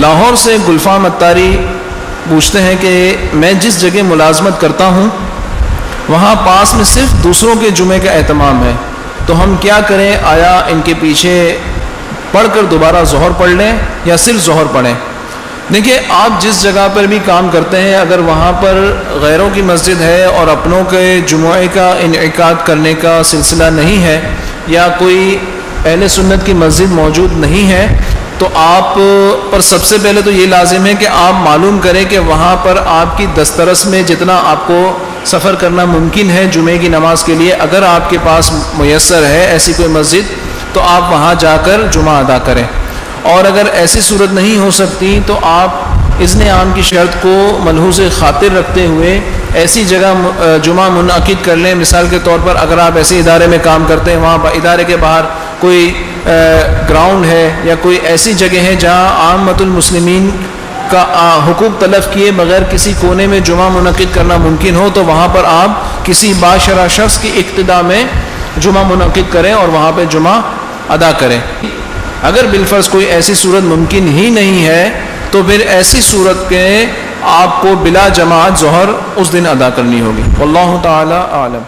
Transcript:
لاہور سے گلفام اتاری پوچھتے ہیں کہ میں جس جگہ ملازمت کرتا ہوں وہاں پاس میں صرف دوسروں کے جمعے کا اہتمام ہے، تو ہم کیا کریں؟ آیا ان کے پیچھے پڑھ کر دوبارہ ظہر پڑھ لیں یا صرف ظہر پڑھیں؟ دیکھیے، آپ جس جگہ پر بھی کام کرتے ہیں، اگر وہاں پر غیروں کی مسجد ہے اور اپنوں کے جمعے کا انعقاد کرنے کا سلسلہ نہیں ہے، یا کوئی اہل سنت کی مسجد موجود نہیں ہے، تو آپ پر سب سے پہلے تو یہ لازم ہے کہ آپ معلوم کریں کہ وہاں پر آپ کی دسترس میں جتنا آپ کو سفر کرنا ممکن ہے جمعے کی نماز کے لیے، اگر آپ کے پاس میسر ہے ایسی کوئی مسجد تو آپ وہاں جا کر جمعہ ادا کریں، اور اگر ایسی صورت نہیں ہو سکتی تو آپ اذن عام کی شرط کو ملحوظ خاطر رکھتے ہوئے ایسی جگہ جمعہ منعقد کر لیں۔ مثال کے طور پر اگر آپ ایسے ادارے میں کام کرتے ہیں، وہاں ادارے کے باہر کوئی گراؤنڈ ہے یا کوئی ایسی جگہ ہے جہاں عامۃ المسلمین کا حقوق تلف کیے بغیر کسی کونے میں جمعہ منعقد کرنا ممکن ہو، تو وہاں پر آپ کسی باشرہ شخص کی اقتداء میں جمعہ منعقد کریں اور وہاں پہ جمعہ ادا کریں۔ اگر بالفرض کوئی ایسی صورت ممکن ہی نہیں ہے تو پھر ایسی صورت کے آپ کو بلا جماعت ظہر اس دن ادا کرنی ہوگی۔ واللہ تعالی اعلم۔